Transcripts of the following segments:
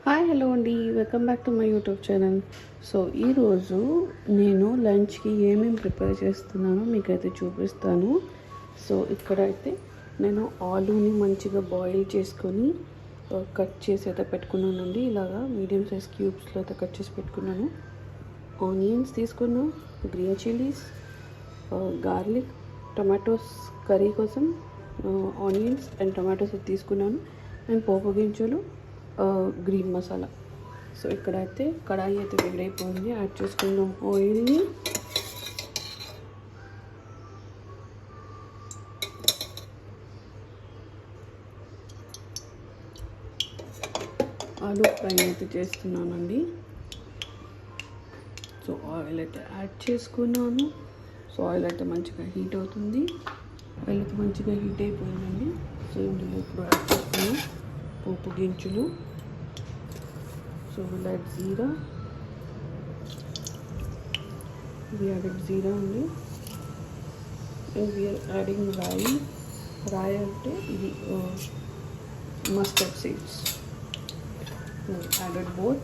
Hi hello అండి, welcome back to my YouTube channel. So ఈరోజు నేను లంచ్కి ఏమేమి ప్రిపేర్ చేస్తున్నానో మీకైతే చూపిస్తాను. సో ఇక్కడైతే నేను ఆలూని మంచిగా బాయిల్ చేసుకొని కట్ చేసి అయితే పెట్టుకున్నానండి. ఇలాగా మీడియం సైజ్ క్యూబ్స్లో అయితే కట్ చేసి పెట్టుకున్నాను. ఆనియన్స్ తీసుకున్నాను, green chillies, garlic, tomatoes curry కోసం ఆనియన్స్ అండ్ టొమాటోస్ తీసుకున్నాను, అండ్ పోపు గింజలు, గ్రీన్ మసాలా. సో ఇక్కడైతే కడాయి అయితే వేడైపోయింది. యాడ్ చేసుకున్నాం ఆయిల్ని. ఆలూ ఫ్రై అయితే చేస్తున్నానండి. సో ఆయిల్ అయితే యాడ్ చేసుకున్నాను. సో ఆయిల్ అయితే మంచిగా హీట్ అవుతుంది. ఆయిల్ అయితే మంచిగా హీట్ అయిపోయిందండి. సో ఇందులో ఇప్పుడు యాడ్ చేసుకున్నాం పోపు గింజలు. So we'll add jeera. We added jeera only, and we are adding rai. Rai ante idi mustard seeds. We added both.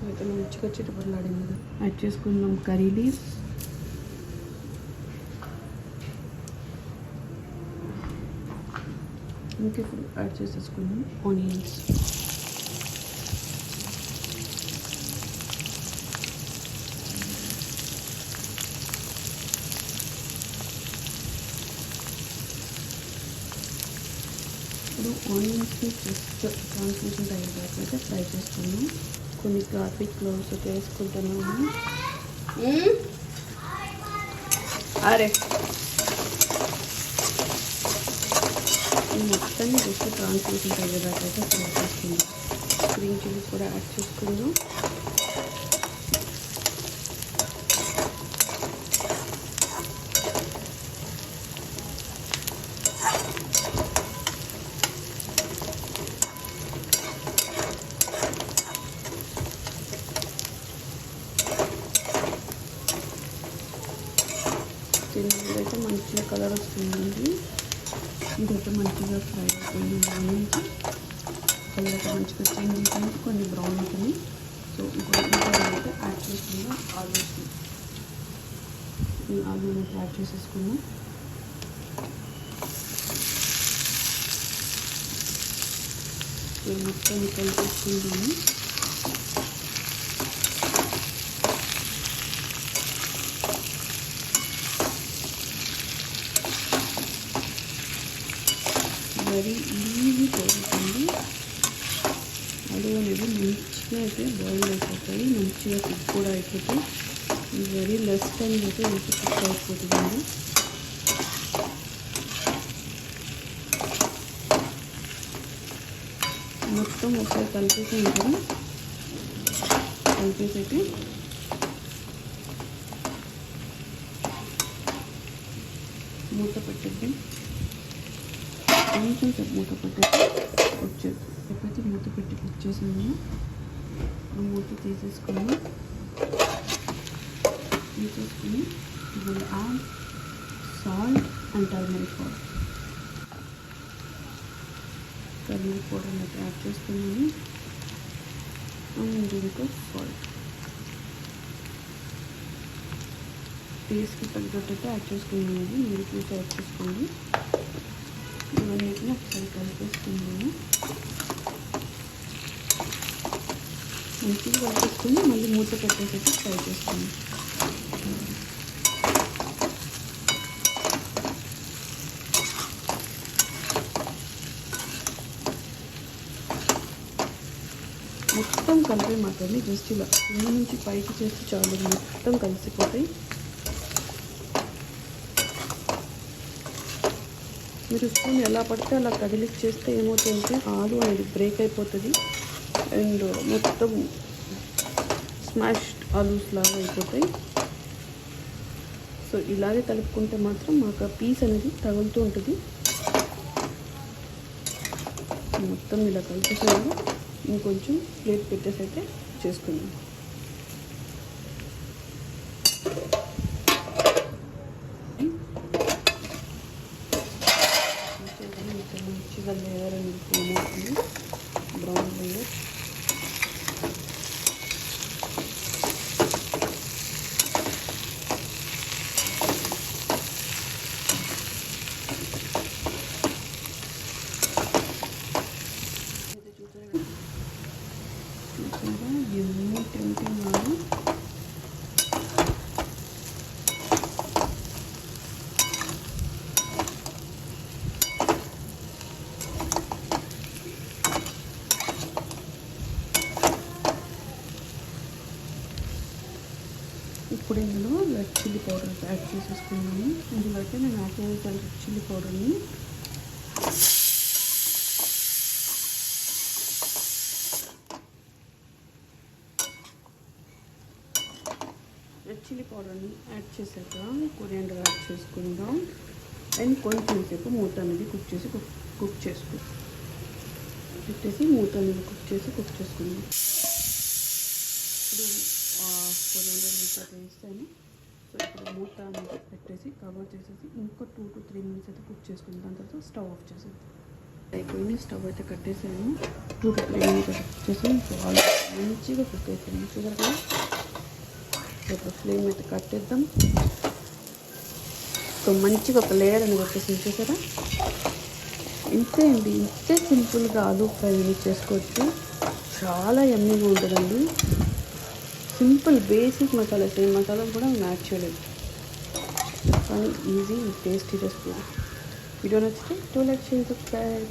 అయితే మంచిగా చిటపటలాడింది. యాడ్ చేసుకున్నాం కర్రీ లీవ్స్, ఇంకా ఇప్పుడు యాడ్ చేసేసుకున్నాం ఆనియన్స్. ఇప్పుడు ఆనియన్స్ని జస్ట్ ట్రాన్స్లేషన్ అయ్యేదాకా ఫ్రై చేసుకున్నాం. కొన్ని గార్లిక్ క్లోవ్స్ అయితే వేసుకుంటున్నాము. అరే మొత్తాన్ని జస్ట్ ట్రాన్స్లేషన్ అయ్యేదాకా అయితే ఫ్రై చేసుకుందాం. గ్రీన్ చిల్లీస్ కూడా యాడ్ చేసుకుందాం. అయితే మంచిగా కలర్ వస్తుందండి. ఇదైతే మంచిగా ఫ్రై అయిపోయింది. ఆనియన్స్ కలర్ అయితే మంచిగా చేంజ్ అయిపోయింది, కొన్ని బ్రౌన్ అవుతుంది. సో ఇప్పుడు అయితే యాడ్ చేసుకుందాం ఆలూస్ని. ఈ ఆలూని యాడ్ చేసేసుకున్నాం. సో మొత్తం కలిపేసుకుందాము. వెరీ ఈజీ పోతుంది. ఆలు అనేది మంచిగా అయితే బాయిల్ అయిపోతాయి, మంచిగా కుక్ కూడా అయిపోతాయి. వెరీ లెస్ టైం అయితే మంచి కుక్ అయిపోతుందండి. మొత్తం ఒకసారి కలిపేసి ఉంటుంది. కలిపేసి అయితే మూత పెట్టేద్దాం. కొంచెం సేపు మూత పెట్టేసి వచ్చేది. ఎప్పుడైతే మూత పెట్టి వచ్చేసాము, మూత తీసేసుకుని ఇప్పుడు add salt and turmeric powder. Turmeric powder అయితే యాడ్ చేసుకున్నాను. అండ్ ఇంకా సాల్ట్ టేస్ట్కి తగ్గట్టు అయితే యాడ్ చేసుకున్నాను. మీరు చూసి యాడ్ చేసుకోండి. ఇవన్నిటిని ఒకసారి కలిపేసుకున్నాను. మంచిగా కలిపేసుకుని మళ్ళీ మూత పెట్టేసి ఫ్రై చేసుకున్నాను. మొత్తం కలిపే మాత్రమే జస్ట్ ఇలా కింద నుంచి పైకి చేస్తే చాలు, మొత్తం కలిసిపోతాయి. మీరు స్పూన్ ఎలా పడితే అలా కదిలికి చేస్తే ఏమవుతుందంటే ఆలు అనేది బ్రేక్ అయిపోతుంది, అండ్ మొత్తం స్మాష్డ్ ఆలూస్ లాగా అయిపోతాయి. సో ఇలాగే కలుపుకుంటే మాత్రం మాకు ఆ పీస్ అనేది తగులుతూ ఉంటుంది. మొత్తం ఇలా కలిపేసాను. ఇంకొంచెం ప్లేట్ పెట్టేసి అయితే చేసుకున్నాం. ఇప్పుడు ఇందులో రెడ్ చిల్లీ పౌడర్ యాడ్ చేసేసుకున్నాను. ఇందులో అయితే నేను యాడ్ చేసిన రెడ్ చిల్లీ పౌడర్ని యాడ్ చేశాక కొరియాండర్ యాడ్ చేసుకుందాం. అండ్ కొంచెం సేపు మూత అనేది కుక్ చేసుకుందాం. పెట్టేసి మూత అనేది కుక్ చేసుకుందాం. ఇప్పుడు కొరియాండర్ మూత వేస్తాను. సో ఇప్పుడు మూత అనేది పెట్టేసి కవర్ చేసేసి ఇంకో 2 to 3 minutes అయితే కుక్ చేసుకుందాం. దాని తర్వాత స్టవ్ ఆఫ్ చేసేది అయిపోయింది. స్టవ్ అయితే కట్టేసాను. 2 to 3 minutes అయితే కుక్ చేసాను. సో మంచిగా కుక్ అయిపోయింది. చూసారు కదా. ఇప్పుడు ఫ్లేమ్ అయితే కట్టేద్దాం. సో మంచిగా ఒక లేయర్ అనేది వచ్చేసి చూసారా. ఇంతే అండి, ఇంతే సింపుల్గా ఆలూ ఫ్రై చేసుకోవచ్చు. చాలా యమ్మీగా ఉంటుందండి. సింపుల్ బేసిక్ మసాలా, సేమ్ మసాలాలు కూడా యాడ్ చేయలేదు. కానీ ఈజీ టేస్టీ రెసిపీ. వీడియో నచ్చితే 2 లైక్ చేయండి, సబ్స్క్రైబ్.